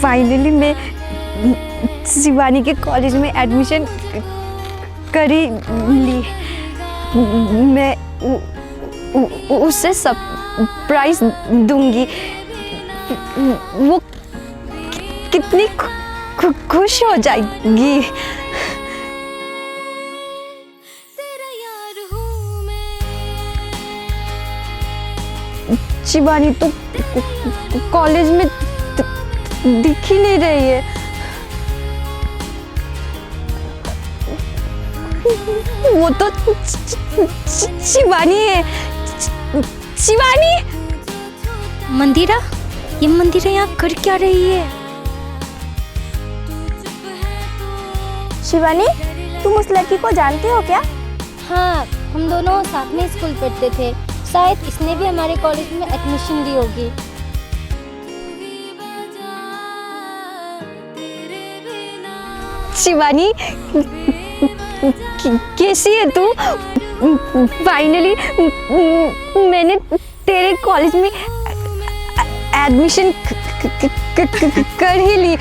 Finally मैं शिवानी के college में एडमिशन कर ही ली। मैं उसे सरप्राइज दूंगी। वो कितनी खुश हो जाएगी। शिवानी तो कॉलेज में दिख ही नहीं रही है। वो तो शिवानी है। शिवानी! मंदिरा, ये मंदिरा यहाँ कर क्या रही है? शिवानी, तुम उस लड़की को जानते हो क्या? हाँ, हम दोनों साथ में स्कूल पढ़ते थे। शायद इसने भी हमारे कॉलेज में एडमिशन ली होगी। शिवानी, कैसी है तू? फाइनली मैंने तेरे कॉलेज में एडमिशन कर ही ली।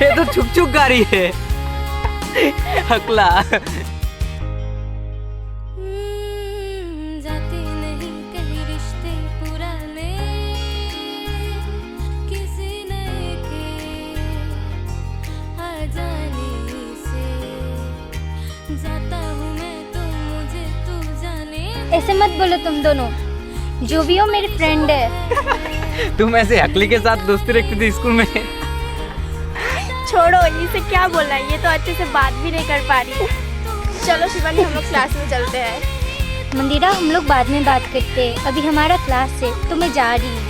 ये तो छुक छुक गा रही है। हकला। ऐसे मत बोलो तुम दोनों, जो भी हो मेरी फ्रेंड है। तुम ऐसे हकली के साथ दोस्ती रखती थी स्कूल में। छोड़ो, इसे क्या बोलना है, ये तो अच्छे से बात भी नहीं कर पा रही। चलो शिवानी, हम लोग क्लास में चलते हैं। मंदिरा, हम लोग बाद में बात करते हैं, अभी हमारा क्लास है तो मैं जा रही हूँ।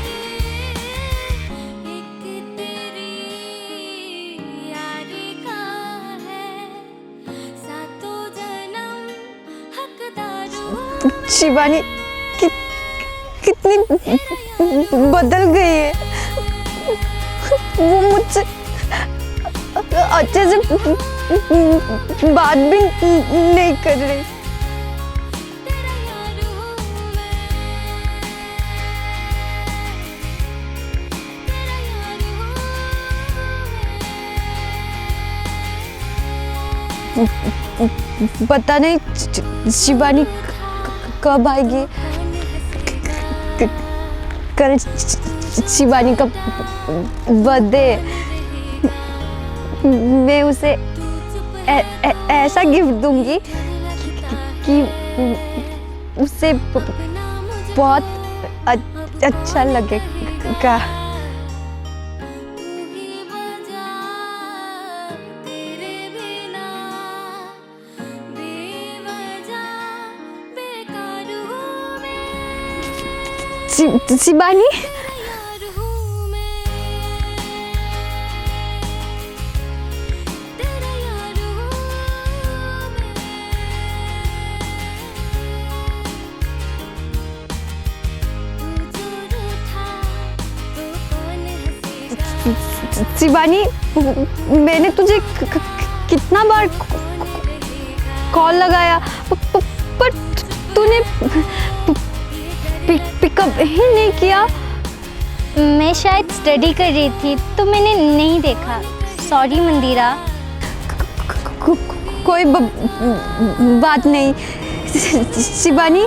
शिवानी कितनी बदल गई है। वो मुझसे अच्छे से बात भी नहीं कर रही। पता नहीं शिवानी कब आएगी। कल शिवानी का बर्थडे। मैं उसे ऐसा गिफ्ट दूंगी कि उसे बहुत अच्छा लगेगा। शिवानी, शिवानी, मैंने तुझे कितना बार कॉल लगाया पर तूने पिकअप ही नहीं किया। मैं शायद स्टडी कर रही थी तो मैंने नहीं देखा। सॉरी मंदिरा। कोई बात नहीं। शिवानी,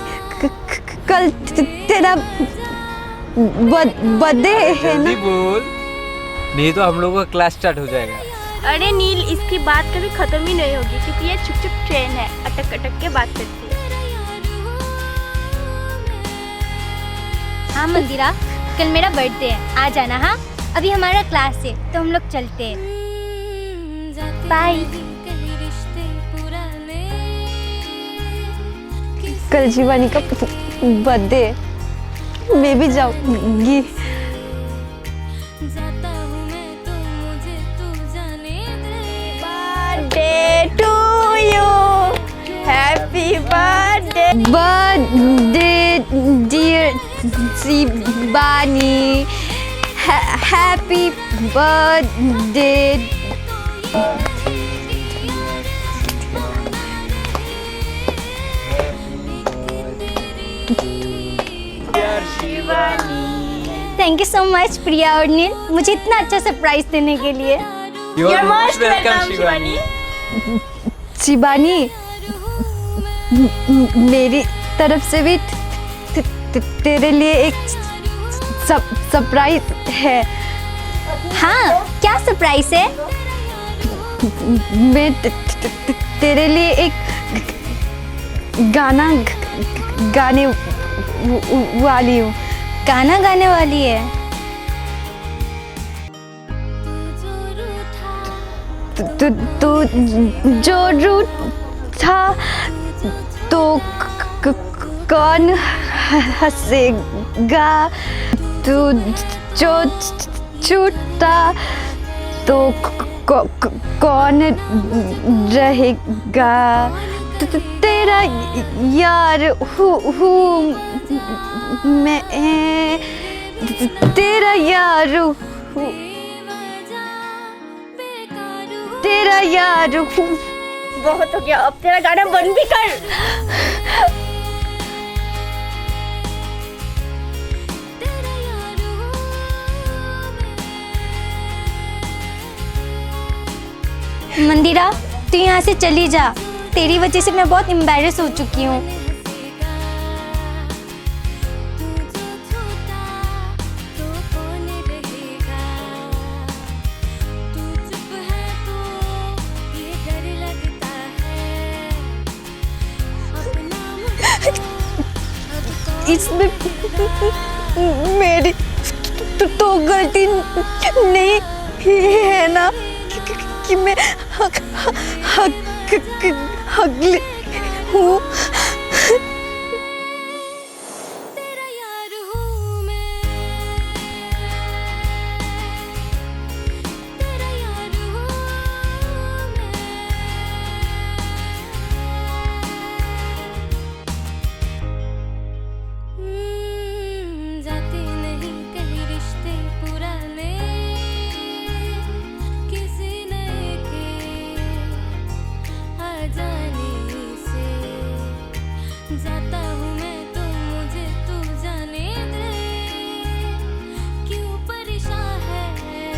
कल तेरा बर्थडे है ना? जल्दी बोल, नहीं तो हम लोगों का क्लास स्टार्ट हो जाएगा। अरे नील, इसकी बात कभी खत्म ही नहीं होगी क्योंकि ये चुप चुप ट्रेन है, अटक अटक के बात करती है। हाँ मंदिरा, कल मेरा बर्थडे है, आ जाना। हाँ, अभी हमारा क्लास है तो हम लोग चलते हैं। बाय। कल शिवानी का बर्थडे, मैं भी जाऊंगी। Birthday to you, happy birthday. Birthday dear Shivani, happy birthday. Thank you so much Priya और नील, मुझे इतना अच्छा सरप्राइज देने के लिए। You are most most welcome, welcome, Shivani. Shivani, मेरी तरफ से भी तेरे लिए एक सरप्राइज है। हाँ, क्या सरप्राइज है? मैं तेरे लिए एक गाना गाने वाली हूँ। गाना गाने वाली है? तू जो रूठा तो कौन हंसेगा, तू जो छूटा तो कौन रहेगा, तेरा यार हूँ मैं, तेरा यार हूँ, तेरा यार हूँ। बहुत हो गया, अब तेरा गाना बंद भी कर। मंदिरा, तू यहाँ से चली जा, तेरी वजह से मैं बहुत एम्बैरेस हो चुकी हूँ। इसमें मेरी तो गलती नहीं है ना कि मैं अगली हूँ। जाता हूँ मैं तो मुझे तू जाने दे, क्यों परेशान है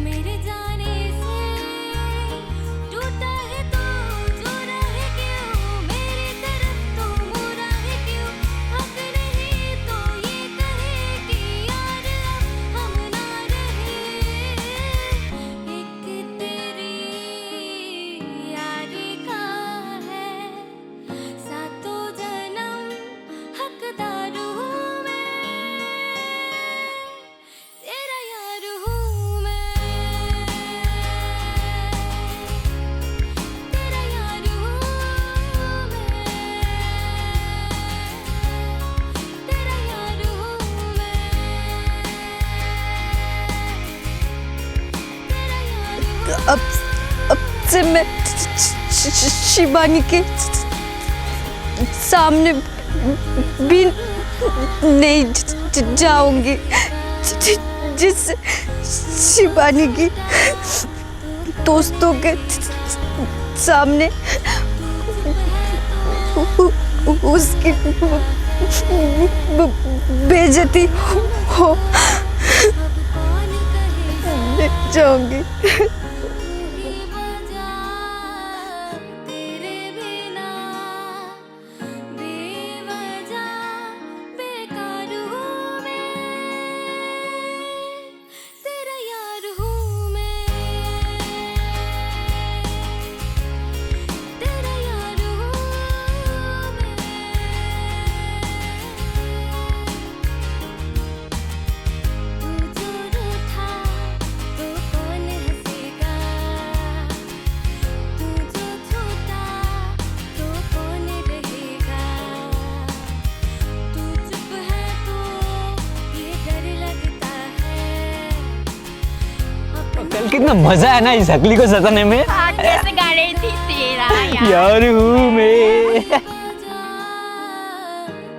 मेरे जाने से, टूटा है तो जोड़ा है क्यों, मेरी तरफ तो मुड़ा है क्यों, हक नहीं तो ये कहे कि यार अब हम ना रहे, एक तेरी यारी का है सातों जन्म हकदार हूँ मैं, तेरा यार हूँ मैं, तेरा यार हूँ मैं, तेरा यार हूँ मैं, तेरा यार अब से मैं शिवानी के सामने भी नहीं जाऊंगी, जिससे शिवानी की दोस्तों के सामने उसकी बेइज्जती हो जाऊंगी। तेरे बिना बेवजह बेकार हूँ मैं, तेरा यार हूँ मैं, तेरा यार हूँ मैं, तू जो रूठा तो कौन हंसेगा, तू जो छूटा तो कौन रहेगा, तू चुप है तो ये डर लगता है, कल कितना मजा है ना इस हकली को सताने में। आज कैसे गा रही थी तेरा यार। यार हूँ मैं।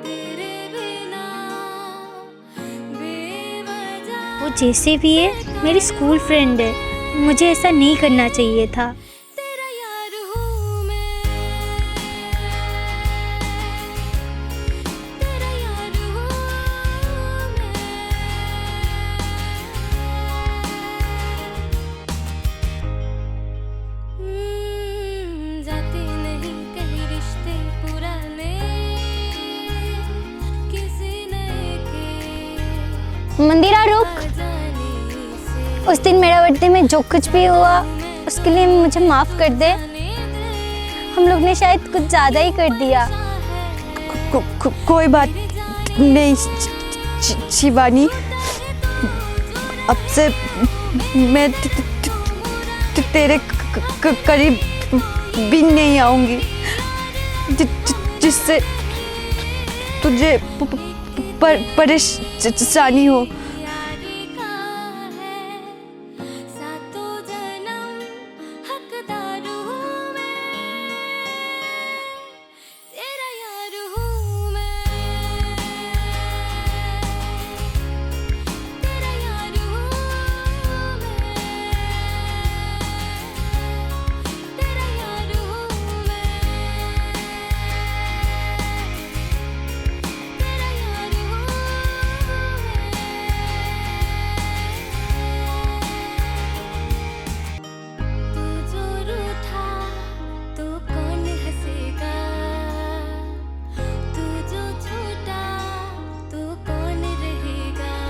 तेरे बिना बेवजह वो जैसे भी है मेरी स्कूल फ्रेंड है, मुझे ऐसा नहीं करना चाहिए था। तेरा यार हूँ मैं, तेरा यार हूँ मैं, रुक। उस दिन मेरा बर्थडे में जो कुछ भी हुआ उसके लिए मुझे माफ़ कर दे। हम लोग ने शायद कुछ ज़्यादा ही कर दिया। कोई बात नहीं शिवानी, अब से मैं तेरे करीब भी नहीं आऊंगी जिससे तुझे परेशानी हो।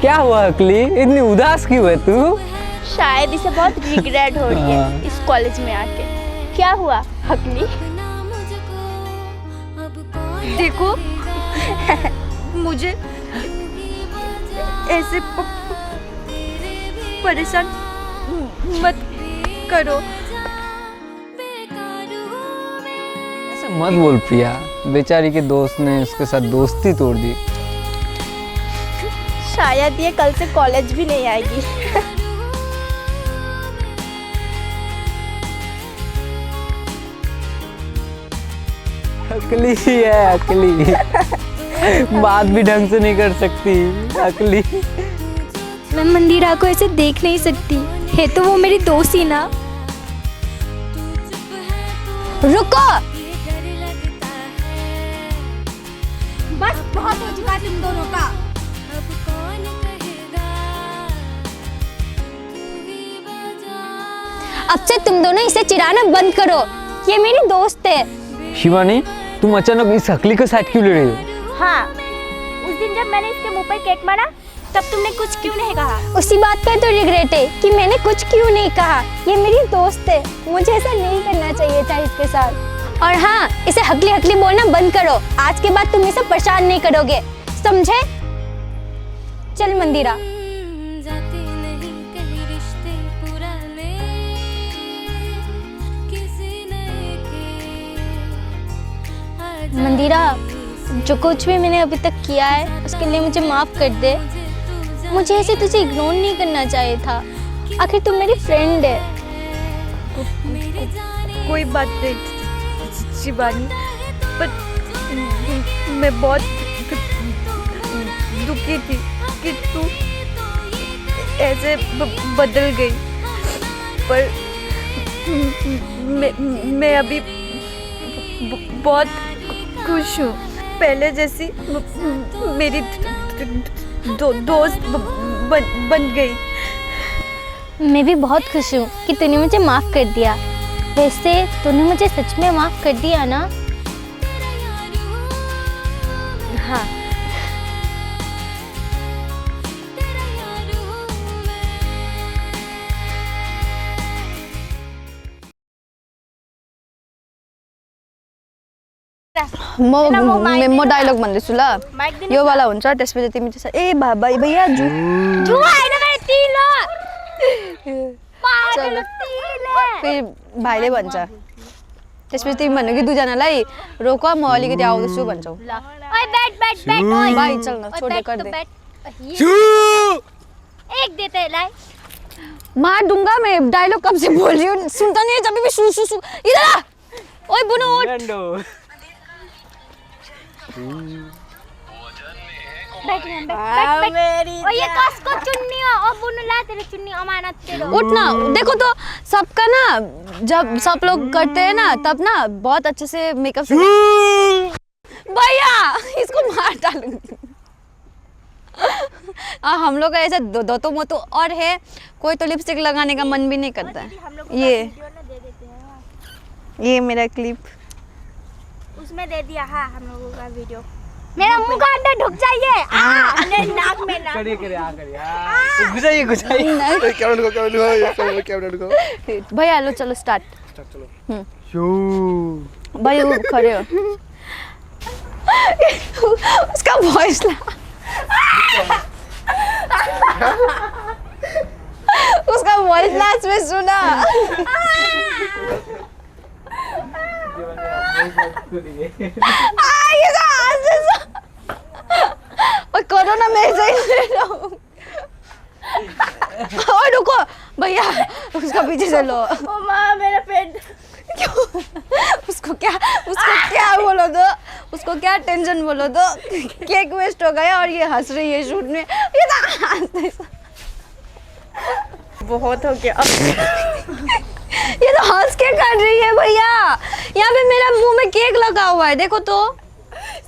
क्या हुआ अकली, इतनी उदास क्यों है तू? शायद इसे बहुत रिग्रेट हो रही है इस कॉलेज में आके। क्या हुआ हकली? देखो मुझे ऐसे परेशान मत करो। ऐसे मत बोल प्रिया, बेचारी के दोस्त ने उसके साथ दोस्ती तोड़ दी। शायद ये कल से कॉलेज भी नहीं आएगी। अकली है अकली, बात भी ढंग से नहीं कर सकती अकली। मैं मंदिरा को ऐसे देख नहीं सकती, है तो वो मेरी दोस्त ही ना। रुको, बस बहुत हो चुका तुम दोनों का। अब से तुम दोनों इसे चिढ़ाना बंद करो, ये मेरी दोस्त है। शिवानी, तुम अचानक इस अकली का साइड क्यों ले रही हो? हाँ, उस दिन जब मैंने इसके मुंह पर केक मारा तब तुमने कुछ क्यों नहीं कहा? उसी बात का तो रिग्रेट है कि मैंने कुछ क्यों नहीं कहा। ये मेरी दोस्त है, मुझे ऐसा नहीं करना चाहिए था इसके साथ। और हाँ, इसे हकली हकली बोलना बंद करो। आज के बाद तुम इसे परेशान नहीं करोगे, समझे? चल मंदिरा। मंदिरा, जो कुछ भी मैंने अभी तक किया है उसके लिए मुझे माफ़ कर दे। मुझे ऐसे तुझे इग्नोर नहीं करना चाहिए था, आखिर तुम मेरी फ्रेंड है। कोई बात नहीं शिवानी, पर मैं बहुत दुखी थी कि तू ऐसे बदल गई। पर मैं अभी बहुत खुश हूँ, पहले जैसी मेरी दोस्त बन गई। मैं भी बहुत खुश हूँ कि तूने मुझे माफ़ कर दिया। वैसे तूने मुझे सच में माफ़ कर दिया ना? हाँ, म डायलग भन्दैछु ल, यो वाला हुन्छ, त्यसपछि तिमी चाहिँ ए भाइ भैया फेरि भाइले भन्छ, त्यसपछि तिमी भन्नु कि दुईजनालाई रोक म अलिकति आउँदैछु भन्छौ। भाइ चल न, छोड़ दे, कर दे। एक देते हैं लाई। मार दूंगा मैं, डायलॉग कब से बोल रही हूँ, सुनता नहीं है जब भी सू सू सू। इधर आ, ओए बुनो उठ। बैठ और ये कस को चुन्नी और बुनो ला तेरे चुन्नी अमानत तेरे। उठ ना, देखो तो सबका ना, जब सब लोग करते हैं ना तब ना बहुत अच्छे से मेकअप से। भैया इसको मार डालूंगी। हम लोग का ऐसा दो तो मोतो और है, कोई तो लिपस्टिक लगाने का मन भी नहीं करता है। ये मेरा क्लिप उसमें दे दिया। हाँ, हम लोगों का वीडियो मेरा मुंह का अंदर ढुक जाइए नाक में ना करिए करिए हाँ करिए हाँ गुजाइए गुजाइए कैमरा ढुको भैया लो चलो स्टार्ट चलो शू भाई वो खड़े हो उसका वॉइस ला उसका वॉइस लास्ट में सुना ये तो आज जैसा और करो ना मैं ऐसे ही ले रहा हूँ और रुको भैया उसका पीछे से लो ओ माँ मेरा पेट क्यों उसको क्या बोलो दो उसको क्या टेंशन बोलो दो केक वेस्ट हो गया और ये हंस रही है शूट में ये तो हंसते बहुत हो गया ये तो हंस के कर रही है भैया यहाँ पे मेरा मुंह में केक लगा हुआ है देखो तो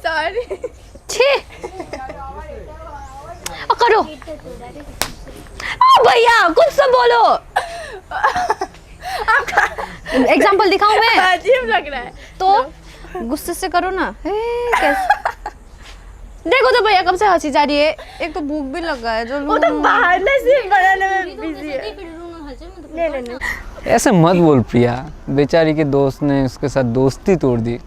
सॉरी छी करो भैया कुछ तो बोलो एग्जाम्पल दिखाऊं मैं अजीब लग रहा है तो गुस्से से करो ना कैसे देखो तो भैया कब से हंसी जा रही है एक तो भूख भी लगा है जो वो तो बहाने से बनाने में बिजी है नहीं ऐसे मत बोल प्रिया, बेचारी के दोस्त ने उसके साथ दोस्ती तोड़ दी।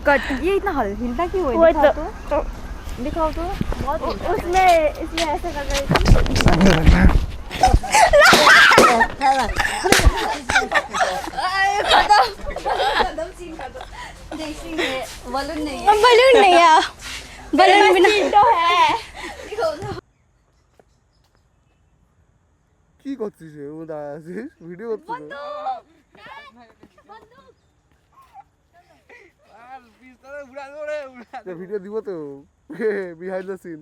कट ये इतना हिलता क्यों है वो तो दिखाओ तो बहुत उसमें इसमें ऐसा कर रही बलून नहीं है बलून नहीं है बलून बिना तो है কি করছিস ও দাঁড়া আছিস ভিডিও করছিস ভিডিও দিব তো বিহাইন্ড দ্য সিন